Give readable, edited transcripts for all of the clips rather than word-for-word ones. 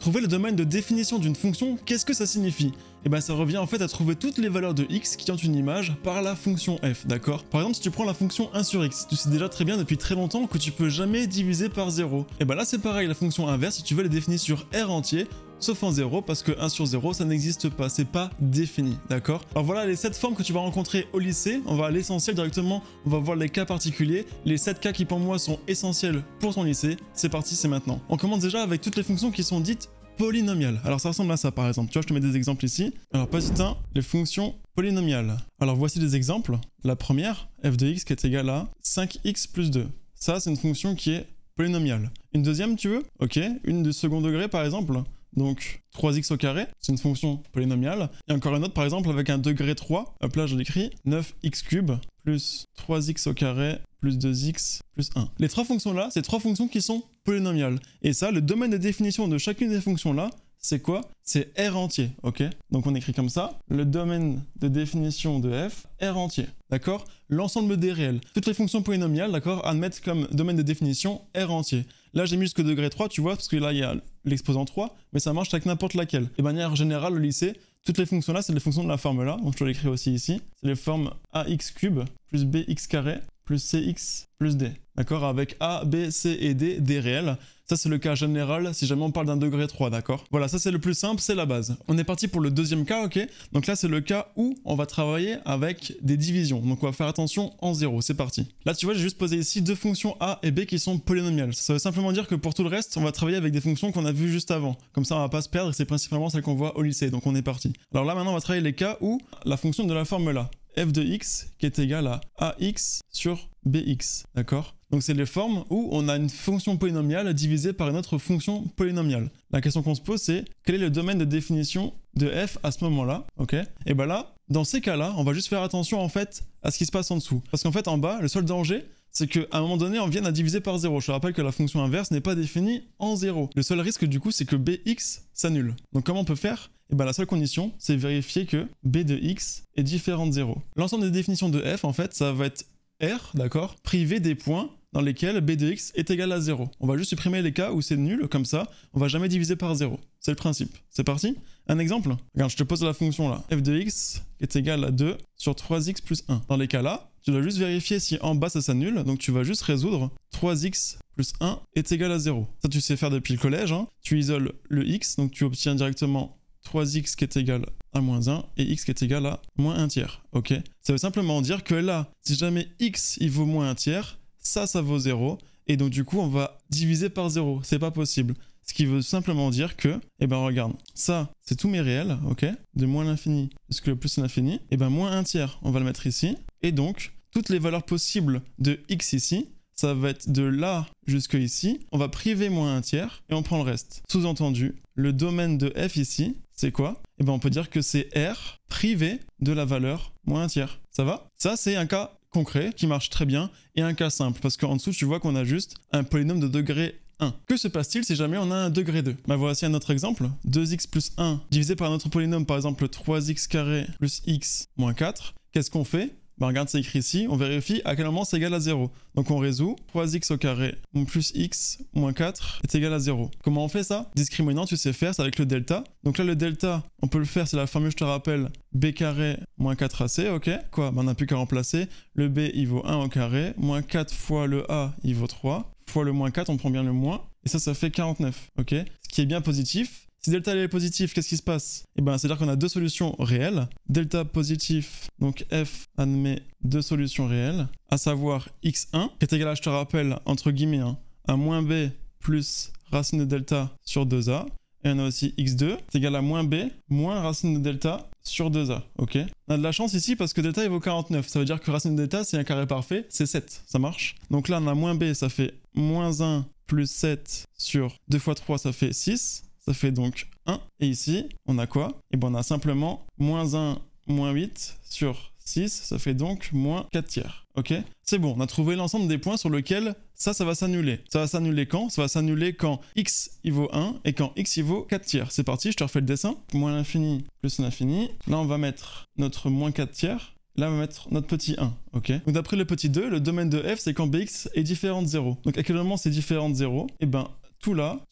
Trouver le domaine de définition d'une fonction, qu'est-ce que ça signifie? Et ben ça revient en fait à trouver toutes les valeurs de x qui ont une image par la fonction f, d'accord? Par exemple, si tu prends la fonction 1 sur x, tu sais déjà très bien depuis très longtemps que tu peux jamais diviser par 0. Et ben là c'est pareil, la fonction inverse, si tu veux les définir sur R entier, sauf en 0, parce que 1 sur 0 ça n'existe pas, c'est pas défini, d'accord? Alors voilà les 7 formes que tu vas rencontrer au lycée, on va à l'essentiel directement, on va voir les cas particuliers, les 7 cas qui pour moi sont essentiels pour ton lycée. C'est parti, c'est maintenant. On commence déjà avec toutes les fonctions qui sont dites polynomiales. Alors ça ressemble à ça par exemple, tu vois, je te mets des exemples ici. Alors petit 1, les fonctions polynomiales. Alors voici des exemples. La première, f de x qui est égale à 5x plus 2. Ça c'est une fonction qui est polynomiale. Une deuxième tu veux? Ok, une de second degré par exemple. Donc 3x au carré, c'est une fonction polynomiale. Et encore une autre par exemple avec un degré 3, hop là je l'écris, 9x cube plus 3x au carré plus 2x plus 1. Les trois fonctions là, c'est trois fonctions qui sont polynomiales. Et ça, le domaine de définition de chacune des fonctions là, c'est quoi? C'est R entier, ok? Donc on écrit comme ça, le domaine de définition de f, R entier, d'accord? L'ensemble des réels. Toutes les fonctions polynomiales, d'accord, admettent comme domaine de définition R entier. Là j'ai mis jusqu'au degré 3, tu vois, parce que là il y a l'exposant 3, mais ça marche avec n'importe laquelle. Et de manière générale au lycée, toutes les fonctions là, c'est les fonctions de la forme là, donc je te l'écris aussi ici. C'est les formes ax cube plus bx carré plus cx plus d. D'accord? Avec a, b, c et d, des réels. Ça, c'est le cas général si jamais on parle d'un degré 3, d'accord? Voilà, ça c'est le plus simple, c'est la base. On est parti pour le deuxième cas, ok? Donc là, c'est le cas où on va travailler avec des divisions. Donc on va faire attention en 0, c'est parti. Là, tu vois, j'ai juste posé ici deux fonctions a et b qui sont polynomiales. Ça veut simplement dire que pour tout le reste, on va travailler avec des fonctions qu'on a vues juste avant. Comme ça, on va pas se perdre et c'est principalement celles qu'on voit au lycée, donc on est parti. Alors là, maintenant, on va travailler les cas où la fonction de la forme là, f de x qui est égale à ax sur bx, d'accord? Donc c'est les formes où on a une fonction polynomiale divisée par une autre fonction polynomiale. La question qu'on se pose c'est quel est le domaine de définition de f à ce moment-là, ok? Et ben là, dans ces cas-là, on va juste faire attention en fait à ce qui se passe en dessous. Parce qu'en fait en bas, le seul danger, c'est qu'à un moment donné, on vienne à diviser par 0. Je te rappelle que la fonction inverse n'est pas définie en 0. Le seul risque du coup, c'est que bx s'annule. Donc comment on peut faire? Et bien la seule condition, c'est vérifier que b de x est différent de 0. L'ensemble des définitions de f, en fait, ça va être R, d'accord, privé des points dans lesquels b de x est égal à 0. On va juste supprimer les cas où c'est nul, comme ça, on va jamais diviser par 0. C'est le principe. C'est parti? Un exemple? Regarde, je te pose la fonction là. f de x est égal à 2 sur 3x plus 1. Dans les cas là, tu dois juste vérifier si en bas ça s'annule, donc tu vas juste résoudre 3x plus 1 est égal à 0. Ça tu sais faire depuis le collège, hein. Tu isoles le x, donc tu obtiens directement 3x qui est égal à moins 1 et x qui est égal à moins 1 tiers, ok? Ça veut simplement dire que là, si jamais x il vaut moins 1 tiers, ça vaut 0, et donc du coup on va diviser par 0, c'est pas possible. Ce qui veut simplement dire que, eh ben regarde, ça c'est tous mes réels, ok? De moins l'infini jusqu'à le plus l'infini, et ben moins 1 tiers, on va le mettre ici, et donc toutes les valeurs possibles de x ici, ça va être de là jusqu'à ici, on va priver moins 1 tiers, et on prend le reste. Sous-entendu, le domaine de f ici, c'est quoi? Eh ben on peut dire que c'est R privé de la valeur moins 1 tiers. Ça va? Ça c'est un cas concret qui marche très bien et un cas simple parce qu'en dessous tu vois qu'on a juste un polynôme de degré 1. Que se passe-t-il si jamais on a un degré 2? Bah voici un autre exemple. 2x plus 1 divisé par un autre polynôme, par exemple 3x carré plus x moins 4. Qu'est-ce qu'on fait? Bah regarde, c'est écrit ici, on vérifie à quel moment c'est égal à 0. Donc on résout, 3x au carré plus x moins 4 est égal à 0. Comment on fait ça? Discriminant, tu sais faire, c'est avec le delta. Donc là le delta, on peut le faire, c'est la formule, je te rappelle, b carré moins 4ac, ok? Quoi? Bah on n'a plus qu'à remplacer. Le b il vaut 1 au carré, moins 4 fois le a il vaut 3, fois le moins 4, on prend bien le moins, et ça fait 49, ok? Ce qui est bien positif. Si delta est positif, qu'est-ce qui se passe? Eh ben, c'est-à-dire qu'on a deux solutions réelles. Delta positif, donc f admet deux solutions réelles, à savoir x1, qui est égal à, je te rappelle, entre guillemets, hein, à moins b plus racine de delta sur 2a. Et on a aussi x2, c'est égal à moins b, moins racine de delta sur 2a, ok? On a de la chance ici parce que delta il vaut 49, ça veut dire que racine de delta, c'est un carré parfait, c'est 7, ça marche? Donc là, on a moins b, ça fait moins 1 plus 7 sur 2 fois 3, ça fait 6. Ça fait donc 1. Et ici, on a quoi? Et bien on a simplement moins 1, moins 8 sur 6. Ça fait donc moins 4 tiers. Ok? C'est bon, on a trouvé l'ensemble des points sur lesquels ça va s'annuler. Ça va s'annuler quand? Ça va s'annuler quand x il vaut 1 et quand x il vaut 4 tiers. C'est parti, je te refais le dessin. Moins l'infini plus l'infini. Là, on va mettre notre moins 4 tiers. Là, on va mettre notre petit 1, ok? Donc d'après le petit 2, le domaine de f, c'est quand bx est différent de 0. Donc à quel moment c'est différent de 0? Et ben tout là,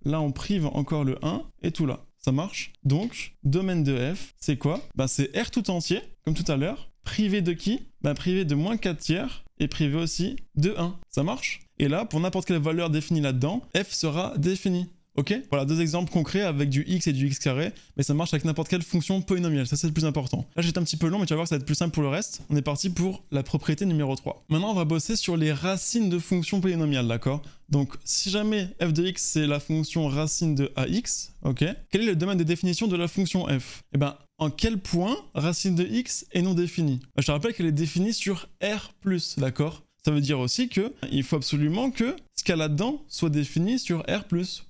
là on prive encore le 1 et tout là. Ça marche? Donc, domaine de f, c'est quoi? Bah c'est R tout entier, comme tout à l'heure. Privé de qui? Bah privé de moins 4 tiers et privé aussi de 1. Ça marche? Et là, pour n'importe quelle valeur définie là-dedans, f sera défini. Ok? Voilà, deux exemples concrets avec du x et du x carré, mais ça marche avec n'importe quelle fonction polynomiale, ça c'est le plus important. Là j'étais un petit peu long, mais tu vas voir que ça va être plus simple pour le reste. On est parti pour la propriété numéro 3. Maintenant on va bosser sur les racines de fonctions polynomiales, d'accord? Donc si jamais f de x c'est la fonction racine de ax, ok? Quel est le domaine de définition de la fonction f? Eh ben, en quel point racine de x est non définie? Je te rappelle qu'elle est définie sur R+, d'accord? Ça veut dire aussi qu'il faut absolument que ce qu'il y a là-dedans soit défini sur R+.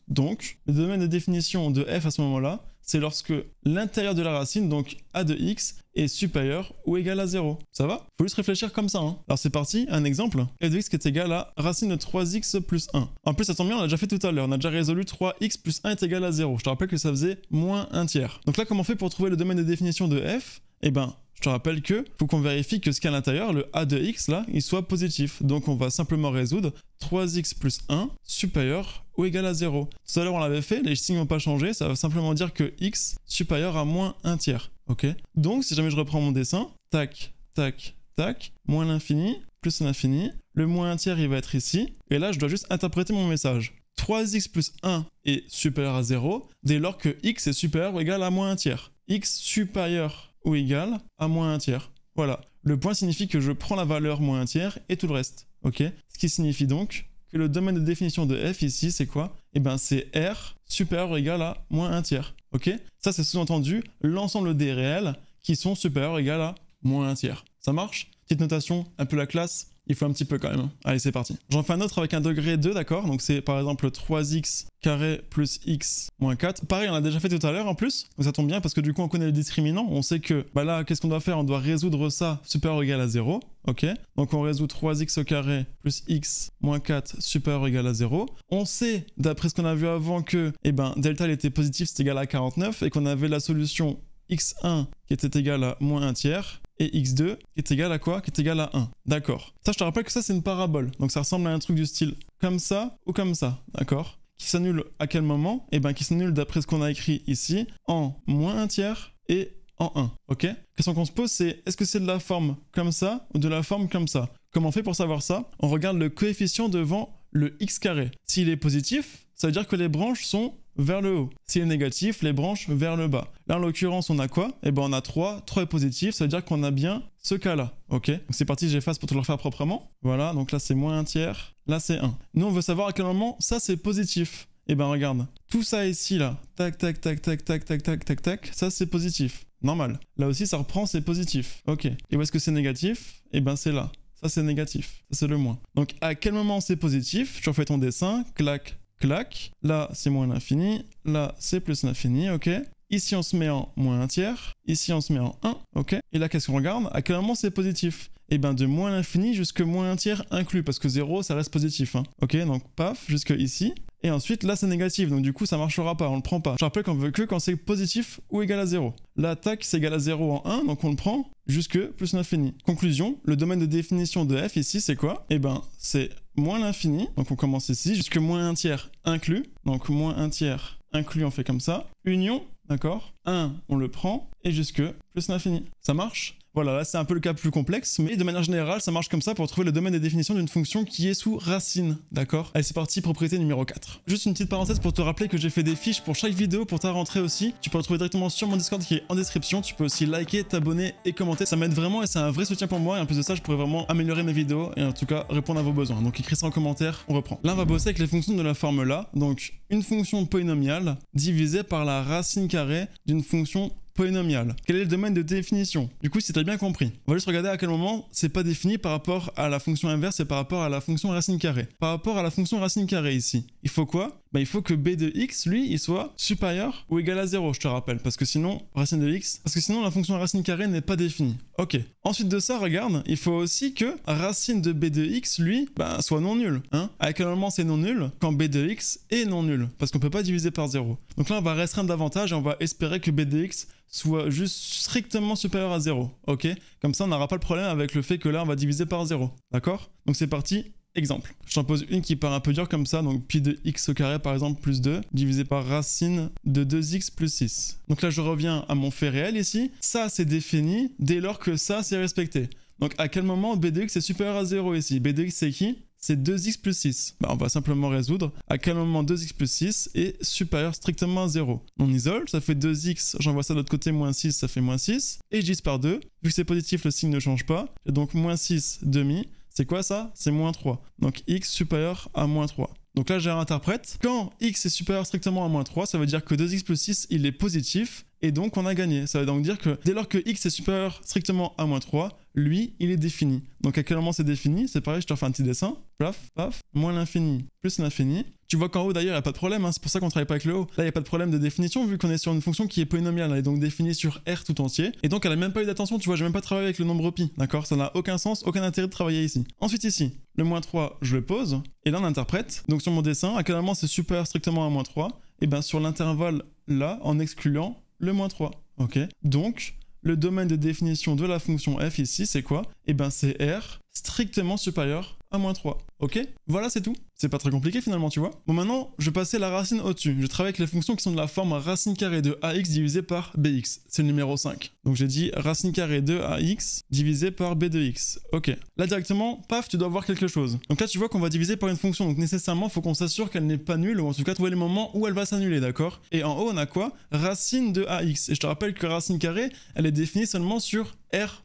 Donc, le domaine de définition de f à ce moment-là, c'est lorsque l'intérieur de la racine, donc a de x, est supérieur ou égal à 0. Ça va? Faut juste réfléchir comme ça. Hein. Alors c'est parti, un exemple. f de x qui est égal à racine de 3x plus 1. En plus, ça tombe bien, on l'a déjà fait tout à l'heure. On a déjà résolu 3x plus 1 est égal à 0. Je te rappelle que ça faisait moins 1 tiers. Donc là, comment on fait pour trouver le domaine de définition de f? Eh ben, je te rappelle que faut qu'on vérifie que ce qu'il y a à l'intérieur, le a de x là, il soit positif. Donc on va simplement résoudre 3x plus 1 supérieur ou égal à 0. Tout à l'heure on l'avait fait, les signes n'ont pas changé, ça va simplement dire que x supérieur à moins 1 tiers. Ok? Donc si jamais je reprends mon dessin, tac, tac, tac, moins l'infini, plus l'infini, le moins 1 tiers il va être ici, et là je dois juste interpréter mon message. 3x plus 1 est supérieur à 0 dès lors que x est supérieur ou égal à moins 1 tiers. X supérieur ou égal à moins 1 tiers. Voilà. Le point signifie que je prends la valeur moins 1 tiers et tout le reste. Ok? Ce qui signifie donc que le domaine de définition de f ici, c'est quoi? Eh ben c'est R supérieur ou égal à moins 1 tiers. Ok? Ça, c'est sous-entendu l'ensemble des réels qui sont supérieurs ou égal à moins 1 tiers. Ça marche? Petite notation, un peu la classe. Il faut un petit peu quand même. Allez, c'est parti. J'en fais un autre avec un degré 2, d'accord? Donc c'est par exemple 3x carré plus x moins 4. Pareil, on a déjà fait tout à l'heure en plus. Donc ça tombe bien parce que du coup, on connaît le discriminant. On sait que bah là, qu'est-ce qu'on doit faire? On doit résoudre ça supérieur ou égal à 0. Ok? Donc on résout 3x au carré plus x moins 4 supérieur ou égal à 0. On sait, d'après ce qu'on a vu avant, que eh ben, delta il était positif, c'est égal à 49 et qu'on avait la solution x1 qui était égal à moins 1 tiers. Et x2 qui est égal à quoi? Qui est égal à 1. D'accord. Ça, je te rappelle que ça, c'est une parabole. Donc ça ressemble à un truc du style comme ça ou comme ça. D'accord? Qui s'annule à quel moment? Eh bien, qui s'annule d'après ce qu'on a écrit ici en moins 1 tiers et en 1. Ok? La question qu'on se pose, c'est est-ce que c'est de la forme comme ça ou de la forme comme ça? Comment on fait pour savoir ça? On regarde le coefficient devant le x carré. S'il est positif, ça veut dire que les branches sont vers le haut. S'il est négatif, les branches vers le bas. Là, en l'occurrence, on a quoi? Eh ben, on a 3. 3 est positif, ça veut dire qu'on a bien ce cas-là. Ok? Donc c'est parti, j'efface pour te le refaire proprement. Voilà, donc là, c'est moins 1 tiers. Là, c'est 1. Nous, on veut savoir à quel moment ça, c'est positif. Eh ben, regarde. Tout ça ici, là. Tac, tac, tac, tac, tac, tac, tac, tac, tac. Ça, c'est positif. Normal. Là aussi, ça reprend, c'est positif. Ok. Et où est-ce que c'est négatif? Eh ben, c'est là. Ça, c'est négatif. Ça, c'est le moins. Donc, à quel moment c'est positif? Tu refais ton dessin. Clac. Clac, là c'est moins l'infini, là c'est plus l'infini, ok? Ici on se met en moins 1 tiers, ici on se met en 1, ok? Et là qu'est-ce qu'on regarde? À quel moment c'est positif? Et bien de moins l'infini jusque moins 1 tiers inclus, parce que 0 ça reste positif, hein. Ok, donc paf, jusque ici. Et ensuite là c'est négatif, donc du coup ça marchera pas, on le prend pas. Je rappelle qu'on veut que quand c'est positif ou égal à 0. Là tac c'est égal à 0 en 1, donc on le prend jusque plus l'infini. Conclusion, le domaine de définition de f ici c'est quoi? Et ben c'est moins l'infini, donc on commence ici, jusque moins 1 tiers inclus, donc moins 1 tiers inclus on fait comme ça, union, d'accord? 1 on le prend, et jusque plus l'infini. Ça marche? Voilà, là c'est un peu le cas plus complexe, mais de manière générale, ça marche comme ça pour trouver le domaine de définition d'une fonction qui est sous racine, d'accord? Allez, c'est parti, propriété numéro 4. Juste une petite parenthèse pour te rappeler que j'ai fait des fiches pour chaque vidéo pour ta rentrée aussi. Tu peux le trouver directement sur mon Discord qui est en description. Tu peux aussi liker, t'abonner et commenter. Ça m'aide vraiment et c'est un vrai soutien pour moi. Et en plus de ça, je pourrais vraiment améliorer mes vidéos et en tout cas répondre à vos besoins. Donc écris ça en commentaire, on reprend. Là, on va bosser avec les fonctions de la forme là. Donc une fonction polynomiale divisée par la racine carrée d'une fonction polynomiale. Quel est le domaine de définition? Du coup, si tu as bien compris, on va juste regarder à quel moment c'est pas défini par rapport à la fonction inverse et par rapport à la fonction racine carrée. Par rapport à la fonction racine carrée ici, il faut quoi? Bah, il faut que b de x, lui, il soit supérieur ou égal à 0, je te rappelle, parce que sinon, racine de x, parce que sinon la fonction racine carrée n'est pas définie. Ok. Ensuite de ça, regarde, il faut aussi que racine de b de x, lui, bah, soit non nul. Hein? À quel moment c'est non nul? Quand b de x est non nul, parce qu'on peut pas diviser par 0. Donc là, on va restreindre davantage et on va espérer que b de x soit juste strictement supérieur à 0, ok? Comme ça, on n'aura pas le problème avec le fait que là, on va diviser par 0, d'accord? Donc c'est parti, exemple. Je t'en pose une qui part un peu dure comme ça, donc pi de x au carré par exemple plus 2, divisé par racine de 2x plus 6. Donc là je reviens à mon fait réel ici, ça c'est défini dès lors que ça c'est respecté. Donc à quel moment b de x est supérieur à 0 ici? B de x c'est qui? C'est 2x plus 6. Bah, on va simplement résoudre à quel moment 2x plus 6 est supérieur strictement à 0. On isole, ça fait 2x, j'envoie ça de l'autre côté, moins 6, ça fait moins 6. Et je divise par 2, vu que c'est positif, le signe ne change pas. Et donc moins 6 demi, c'est quoi ça? C'est moins 3. Donc x supérieur à moins 3. Donc là, j'ai réinterprète. Quand x est supérieur strictement à moins 3, ça veut dire que 2x plus 6, il est positif. Et donc, on a gagné. Ça veut donc dire que dès lors que x est supérieur strictement à moins 3, lui, il est défini. Donc, à quel moment c'est défini? C'est pareil, je te refais un petit dessin. Paf, paf, moins l'infini plus l'infini. Tu vois qu'en haut, d'ailleurs, il n'y a pas de problème. Hein. C'est pour ça qu'on ne travaille pas avec le haut. Là, il n'y a pas de problème de définition vu qu'on est sur une fonction qui est polynomiale. Elle est donc définie sur R tout entier. Et donc, elle n'a même pas eu d'attention. Tu vois, je n'ai même pas travaillé avec le nombre pi. D'accord? Ça n'a aucun sens, aucun intérêt de travailler ici. Ensuite, ici, le moins 3, je le pose. Et là, on interprète. Donc, sur mon dessin, à quel moment c'est supérieur strictement à moins 3? Et bien, sur l'intervalle là, en excluant le moins 3. Ok? Donc, le domaine de définition de la fonction f ici, c'est quoi? Et ben c'est R strictement supérieur à moins 3. Ok? Voilà, c'est tout. C'est pas très compliqué finalement, tu vois. Bon, maintenant, je vais passer la racine au-dessus. Je travaille avec les fonctions qui sont de la forme racine carrée de ax divisé par bx. C'est le numéro 5. Donc j'ai dit racine carrée de ax divisé par b de x. Ok. Là directement, paf, tu dois voir quelque chose. Donc là, tu vois qu'on va diviser par une fonction. Donc nécessairement, il faut qu'on s'assure qu'elle n'est pas nulle, ou en tout cas trouver les moments où elle va s'annuler, d'accord? Et en haut, on a quoi? Racine de ax. Et je te rappelle que racine carrée, elle est définie seulement sur R+.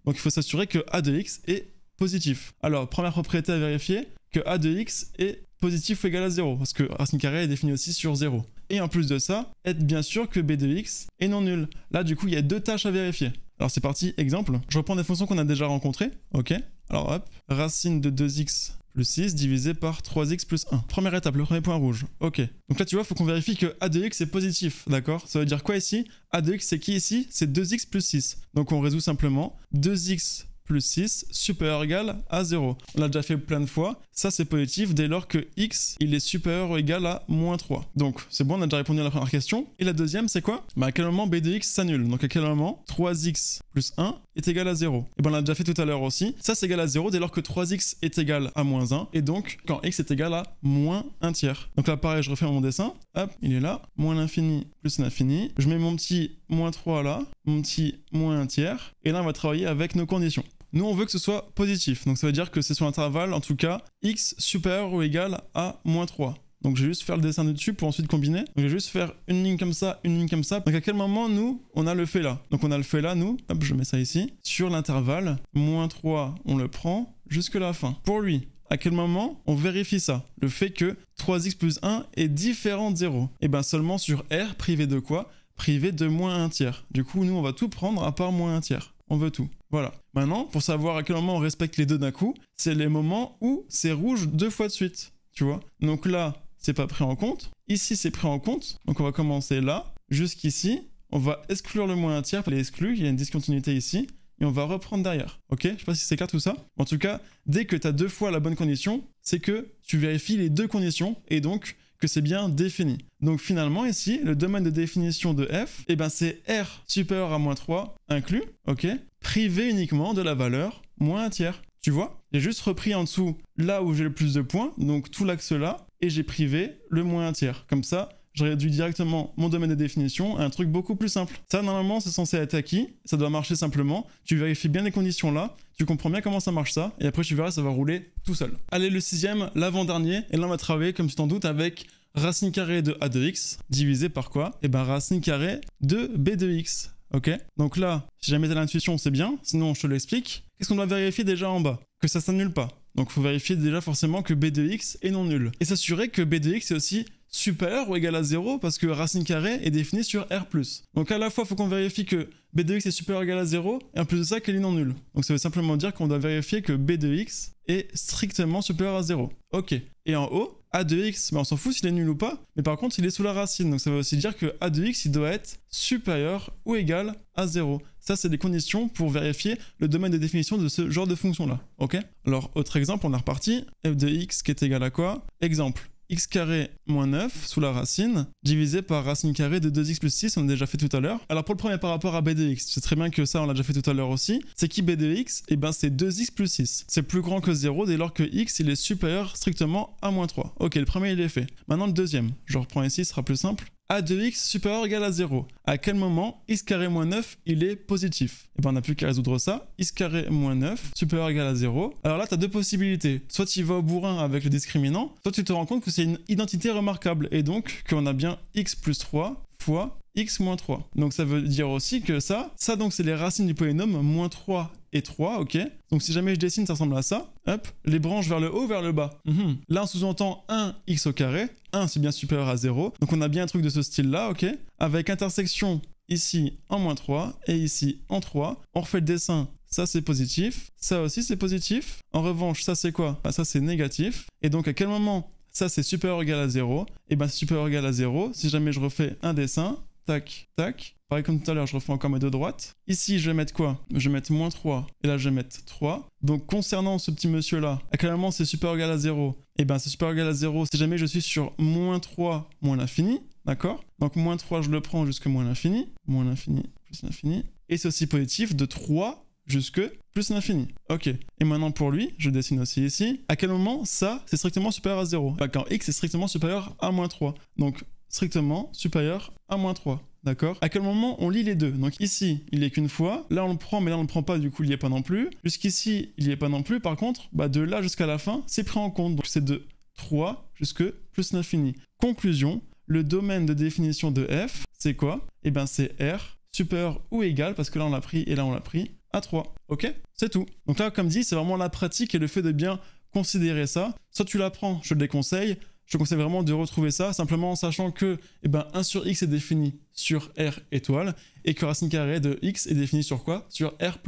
Donc il faut s'assurer que a de x est positif. Alors, première propriété à vérifier, que a de x est positif ou égal à 0, parce que racine carrée est définie aussi sur 0. Et en plus de ça, être bien sûr que b de x est non nul. Là, du coup, il y a deux tâches à vérifier. Alors c'est parti, exemple. Je reprends des fonctions qu'on a déjà rencontrées, ok? Alors hop, racine de 2x plus 6 divisé par 3x plus 1. Première étape, le premier point rouge. Ok. Donc là, tu vois, il faut qu'on vérifie que a de x est positif, d'accord? Ça veut dire quoi ici? A de x, c'est qui ici? C'est 2x plus 6. Donc on résout simplement 2x plus 6 supérieur ou égal à 0. On l'a déjà fait plein de fois. Ça, c'est positif dès lors que x, il est supérieur ou égal à moins 3. Donc, c'est bon, on a déjà répondu à la première question. Et la deuxième, c'est quoi? Bah, à quel moment b de x s'annule? Donc, à quel moment 3x plus 1 est égal à 0? Et ben, on l'a déjà fait tout à l'heure aussi. Ça, c'est égal à 0 dès lors que 3x est égal à moins 1. Et donc, quand x est égal à moins 1 tiers. Donc là, pareil, je refais mon dessin. Hop, il est là. Moins l'infini plus l'infini. Je mets mon petit moins 3 là. Mon petit moins 1 tiers. Et là, on va travailler avec nos conditions. Nous, on veut que ce soit positif. Donc, ça veut dire que c'est sur l'intervalle, en tout cas, x supérieur ou égal à moins 3. Donc, je vais juste faire le dessin dessus pour ensuite combiner. Donc, je vais juste faire une ligne comme ça, une ligne comme ça. Donc, à quel moment, nous, on a le fait là? Donc, on a le fait là, nous. Hop, je mets ça ici. Sur l'intervalle, moins 3, on le prend jusque la fin. Pour lui, à quel moment on vérifie ça? Le fait que 3x plus 1 est différent de 0. Et bien, seulement sur R, privé de quoi? Privé de moins 1 tiers. Du coup, nous, on va tout prendre à part moins 1 tiers. On veut tout. Voilà. Maintenant, pour savoir à quel moment on respecte les deux d'un coup, c'est les moments où c'est rouge deux fois de suite. Tu vois? Donc là, c'est pas pris en compte. Ici, c'est pris en compte. Donc on va commencer là, jusqu'ici. On va exclure le moins 1 tiers. Il est exclu, il y a une discontinuité ici. Et on va reprendre derrière. Ok? Je sais pas si c'est clair tout ça. En tout cas, dès que tu as deux fois la bonne condition, c'est que tu vérifies les deux conditions et donc que c'est bien défini. Donc finalement ici, le domaine de définition de f, eh ben c'est R supérieur à moins 3 inclus, ok, privé uniquement de la valeur moins 1 tiers. Tu vois? J'ai juste repris en dessous là où j'ai le plus de points, donc tout l'axe là, et j'ai privé le moins 1 tiers. Comme ça, je réduis directement mon domaine de définition à un truc beaucoup plus simple. Ça, normalement, c'est censé être acquis, ça doit marcher simplement. Tu vérifies bien les conditions là, tu comprends bien comment ça marche ça, et après tu verras, ça va rouler tout seul. Allez, le sixième, l'avant-dernier, et là on va travailler, comme tu t'en doutes, avec racine carrée de a de x, divisé par quoi? Et ben racine carrée de b de x. Ok? Donc là, si jamais t'as l'intuition, c'est bien, sinon je te l'explique. Qu'est-ce qu'on doit vérifier déjà en bas? Que ça s'annule pas. Donc il faut vérifier déjà forcément que b de x est non nul. Et s'assurer que b de x est aussi supérieur ou égal à 0 parce que racine carrée est définie sur R+. Donc à la fois, il faut qu'on vérifie que b de x est supérieur ou égal à 0 et en plus de ça, qu'elle est non nulle. Donc ça veut simplement dire qu'on doit vérifier que b de x est strictement supérieur à 0. Ok. Et en haut, a de x, on s'en fout s'il est nul ou pas, mais par contre il est sous la racine. Donc ça veut aussi dire que a de x il doit être supérieur ou égal à 0. Ça, c'est des conditions pour vérifier le domaine de définition de ce genre de fonction-là. Ok? Alors, autre exemple, on est reparti. F de x qui est égal à quoi? Exemple. x carré moins 9 sous la racine, divisé par racine carrée de 2x plus 6, on a déjà fait tout à l'heure. Alors pour le premier par rapport à b de x, tu sais très bien que ça on l'a déjà fait tout à l'heure aussi. C'est qui b de x? Et ben c'est 2x plus 6. C'est plus grand que 0 dès lors que x il est supérieur strictement à moins 3. Ok, le premier il est fait. Maintenant le deuxième, je reprends ici, ce sera plus simple. A de x supérieur ou égal à 0. À quel moment x carré moins 9 il est positif? Et ben on n'a plus qu'à résoudre ça. X carré moins 9 supérieur ou égal à 0. Alors là tu as deux possibilités. Soit tu vas au bourrin avec le discriminant, soit tu te rends compte que c'est une identité remarquable et donc qu'on a bien x plus 3 fois x moins 3. Donc ça veut dire aussi que ça donc c'est les racines du polynôme moins 3 et 3, ok. Donc si jamais je dessine, ça ressemble à ça. Hop, les branches vers le haut, vers le bas. Là on sous-entend 1x au carré. 1 c'est bien supérieur à 0. Donc on a bien un truc de ce style-là, ok. Avec intersection ici en moins 3 et ici en 3. On refait le dessin. Ça c'est positif. Ça aussi c'est positif. En revanche, ça c'est quoi? Bah, ça c'est négatif. Et donc à quel moment ça c'est supérieur ou égal à 0? Et ben c'est supérieur ou égal à 0. Si jamais je refais un dessin, tac, tac. Pareil comme tout à l'heure, je refais encore mes deux droites. Ici, je vais mettre quoi? Je vais mettre moins 3. Et là, je vais mettre 3. Donc, concernant ce petit monsieur-là, à quel moment c'est supérieur ou égal à 0? Et ben c'est supérieur ou égal à 0 si jamais je suis sur moins 3 moins l'infini. D'accord? Donc, moins 3, je le prends jusque moins l'infini. Moins l'infini plus l'infini. Et c'est aussi positif de 3 jusque plus l'infini. Ok. Et maintenant, pour lui, je dessine aussi ici. À quel moment ça, c'est strictement supérieur à 0? Ben, quand x est strictement supérieur à moins 3. Donc, strictement supérieur à moins 3. D'accord? À quel moment on lit les deux? Donc ici, il est qu'une fois. Là, on le prend, mais là, on ne le prend pas. Du coup, il n'y est pas non plus. Jusqu'ici, il n'y est pas non plus. Par contre, bah, de là jusqu'à la fin, c'est pris en compte. Donc c'est de 3 jusque plus l'infini. Conclusion, le domaine de définition de f, c'est quoi? Eh bien, c'est R supérieur ou égal, parce que là, on l'a pris et là, on l'a pris à 3. Ok? C'est tout. Donc là, comme dit, c'est vraiment la pratique et le fait de bien considérer ça. Soit tu l'apprends, je te le déconseille. Je te conseille vraiment de retrouver ça, simplement en sachant que 1 sur x est défini sur R étoile, et que racine carrée de x est définie sur quoi? Sur R+.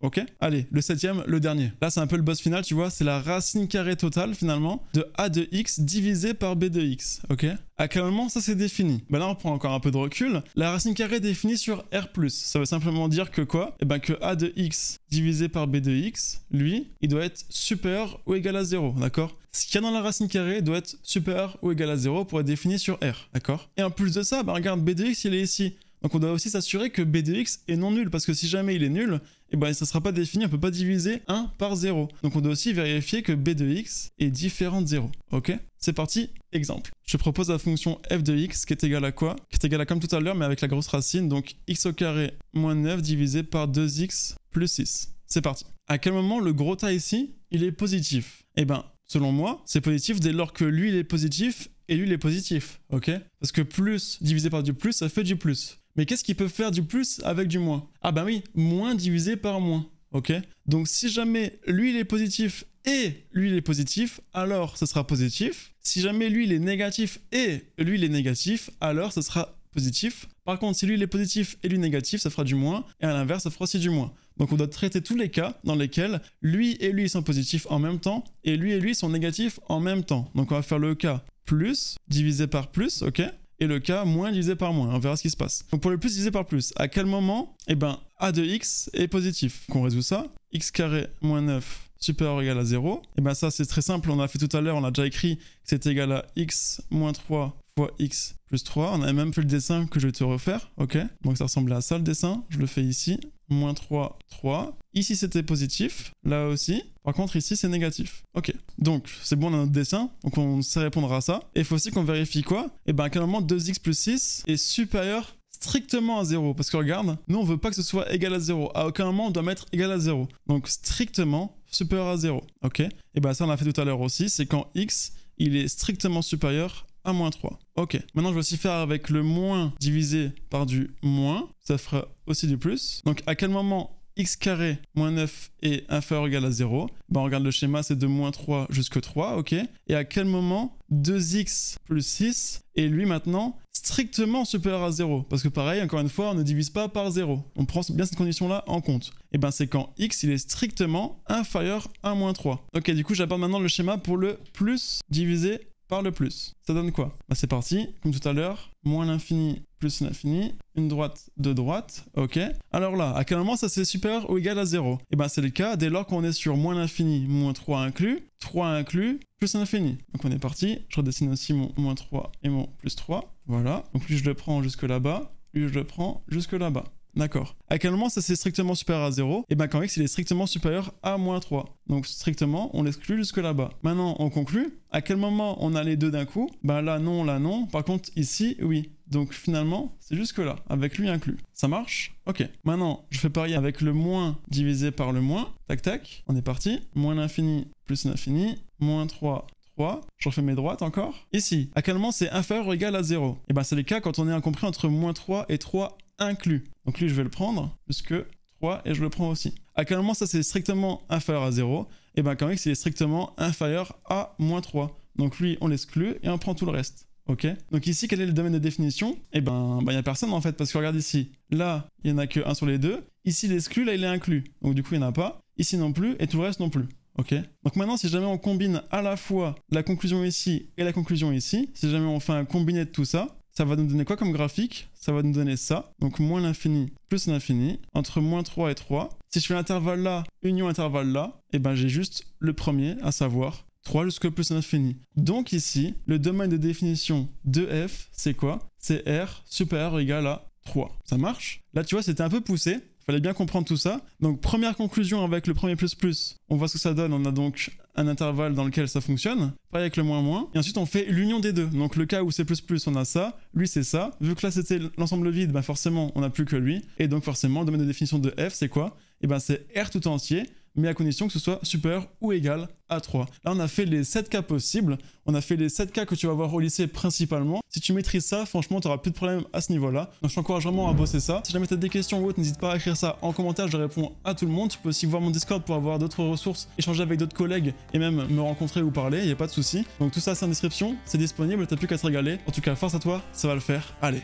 Ok? Allez, le septième, le dernier. Là, c'est un peu le boss final, tu vois, c'est la racine carrée totale, finalement, de a de x divisé par b de x. Ok? À quel moment ça c'est défini? Ben là, on prend encore un peu de recul. La racine carrée est définie sur R+. Ça veut simplement dire que quoi? Eh ben que a de x divisé par b de x, lui, il doit être supérieur ou égal à 0, d'accord? Ce qu'il y a dans la racine carrée doit être supérieur ou égal à 0 pour être défini sur R, d'accord? Et en plus de ça, ben regarde, b de x, il est ici. Donc on doit aussi s'assurer que b de x est non nul, parce que si jamais il est nul, eh ben ça ne sera pas défini, on ne peut pas diviser 1 par 0. Donc on doit aussi vérifier que b de x est différent de 0, ok? C'est parti, exemple. Je propose la fonction f de x qui est égale à quoi? Qui est égale à comme tout à l'heure, mais avec la grosse racine, donc x au carré moins 9 divisé par 2x plus 6. C'est parti. À quel moment le gros tas ici, il est positif? Eh ben, selon moi, c'est positif dès lors que lui il est positif et lui il est positif, ok? Parce que plus divisé par du plus, ça fait du plus. Mais qu'est-ce qui peut faire du plus avec du moins? Ah ben oui, moins divisé par moins, ok? Donc si jamais lui il est positif et lui il est positif, alors ce sera positif. Si jamais lui il est négatif et lui il est négatif, alors ce sera positif. Par contre, si lui il est positif et lui négatif, ça fera du moins, et à l'inverse, ça fera aussi du moins. Donc on doit traiter tous les cas dans lesquels lui et lui sont positifs en même temps, et lui sont négatifs en même temps. Donc on va faire le cas plus divisé par plus, ok? Et le cas moins divisé par moins, on verra ce qui se passe. Donc pour le plus divisé par plus, à quel moment? Eh ben, a de x est positif. Donc on résout ça, x carré moins 9 supérieur ou égal à 0. Et ben ça c'est très simple, on a fait tout à l'heure, on a déjà écrit que c'est égal à x moins 3 fois x plus 3. On a même fait le dessin que je vais te refaire, ok? Donc ça ressemblait à ça le dessin, je le fais ici. Moins 3, 3. Ici c'était positif, là aussi. Par contre ici c'est négatif. Ok, donc c'est bon, on a notre dessin, donc on sait répondre à ça. Et il faut aussi qu'on vérifie quoi? Et ben à quel moment 2x plus 6 est supérieur strictement à 0? Parce que regarde, nous on veut pas que ce soit égal à 0. À aucun moment on doit mettre égal à 0. Donc strictement supérieur à 0. Ok? Et ben ça on l'a fait tout à l'heure aussi, c'est quand x il est strictement supérieur à moins 3. Ok, maintenant je vais aussi faire avec le moins divisé par du moins, ça fera aussi du plus. Donc à quel moment x carré moins 9 est inférieur ou égal à 0? Ben, on regarde le schéma, c'est de moins 3 jusqu'à 3, ok? Et à quel moment 2x plus 6 est lui maintenant strictement supérieur à 0? Parce que pareil, encore une fois, on ne divise pas par 0. On prend bien cette condition-là en compte. Et ben c'est quand x il est strictement inférieur à moins 3. Ok, du coup j'aborde maintenant le schéma pour le plus divisé par le plus. Ça donne quoi? Bah c'est parti, comme tout à l'heure, moins l'infini plus l'infini, une droite, deux droites, ok. Alors là, à quel moment ça c'est supérieur ou égal à 0? Et ben c'est le cas dès lors qu'on est sur moins l'infini, moins 3 inclus, 3 inclus, plus l'infini. Donc on est parti, je redessine aussi mon moins 3 et mon plus 3, voilà. Donc lui je le prends jusque là-bas, lui je le prends jusque là-bas. D'accord. À quel moment ça c'est strictement supérieur à 0? Et bien quand x il est strictement supérieur à moins 3. Donc strictement, on l'exclut jusque là-bas. Maintenant, on conclut. À quel moment on a les deux d'un coup? Ben là non, là non. Par contre ici, oui. Donc finalement, c'est jusque là, avec lui inclus. Ça marche? Ok. Maintenant, je fais pareil avec le moins divisé par le moins. Tac tac, on est parti. Moins l'infini plus l'infini, moins 3. 3, je refais mes droites encore. Ici, à quel moment c'est inférieur ou égal à 0? Et ben c'est le cas quand on est incompris entre moins 3 et 3 inclus. Donc lui je vais le prendre, puisque 3 et je le prends aussi. À quel moment ça c'est strictement inférieur à 0? Et ben quand x il est strictement inférieur à moins 3. Donc lui on l'exclut et on prend tout le reste. Ok. Donc ici quel est le domaine de définition? Et ben il n'y a personne en fait, parce que regarde ici. Là il n'y en a que un sur les deux. Ici il est exclu, là il est inclus. Donc du coup il n'y en a pas. Ici non plus et tout le reste non plus. Ok. Donc maintenant, si jamais on combine à la fois la conclusion ici et la conclusion ici, si jamais on fait un combiné de tout ça, ça va nous donner quoi comme graphique? Ça va nous donner ça. Donc moins l'infini plus l'infini, entre moins 3 et 3. Si je fais l'intervalle là, union intervalle là, et ben j'ai juste le premier, à savoir 3 jusqu'au plus l'infini. Donc ici, le domaine de définition de f, c'est quoi? C'est r supérieur ou égal à 3. Ça marche? Là, tu vois, c'était un peu poussé. Fallait bien comprendre tout ça. Donc première conclusion avec le premier plus plus, on voit ce que ça donne. On a donc un intervalle dans lequel ça fonctionne. Pareil avec le moins moins. Et ensuite on fait l'union des deux. Donc le cas où c'est plus plus, on a ça. Lui c'est ça. Vu que là c'était l'ensemble vide, bah forcément on n'a plus que lui. Et donc forcément le domaine de définition de f c'est quoi? Et ben c'est R tout entier, mais à condition que ce soit supérieur ou égal à 3. Là, on a fait les 7 cas possibles. On a fait les 7 cas que tu vas voir au lycée principalement. Si tu maîtrises ça, franchement, tu n'auras plus de problème à ce niveau-là. Donc, je t'encourage vraiment à bosser ça. Si jamais tu as des questions ou autres, n'hésite pas à écrire ça en commentaire. Je réponds à tout le monde. Tu peux aussi voir mon Discord pour avoir d'autres ressources, échanger avec d'autres collègues et même me rencontrer ou parler. Il n'y a pas de souci. Donc, tout ça, c'est en description. C'est disponible. Tu n'as plus qu'à te régaler. En tout cas, force à toi. Ça va le faire. Allez,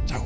ciao.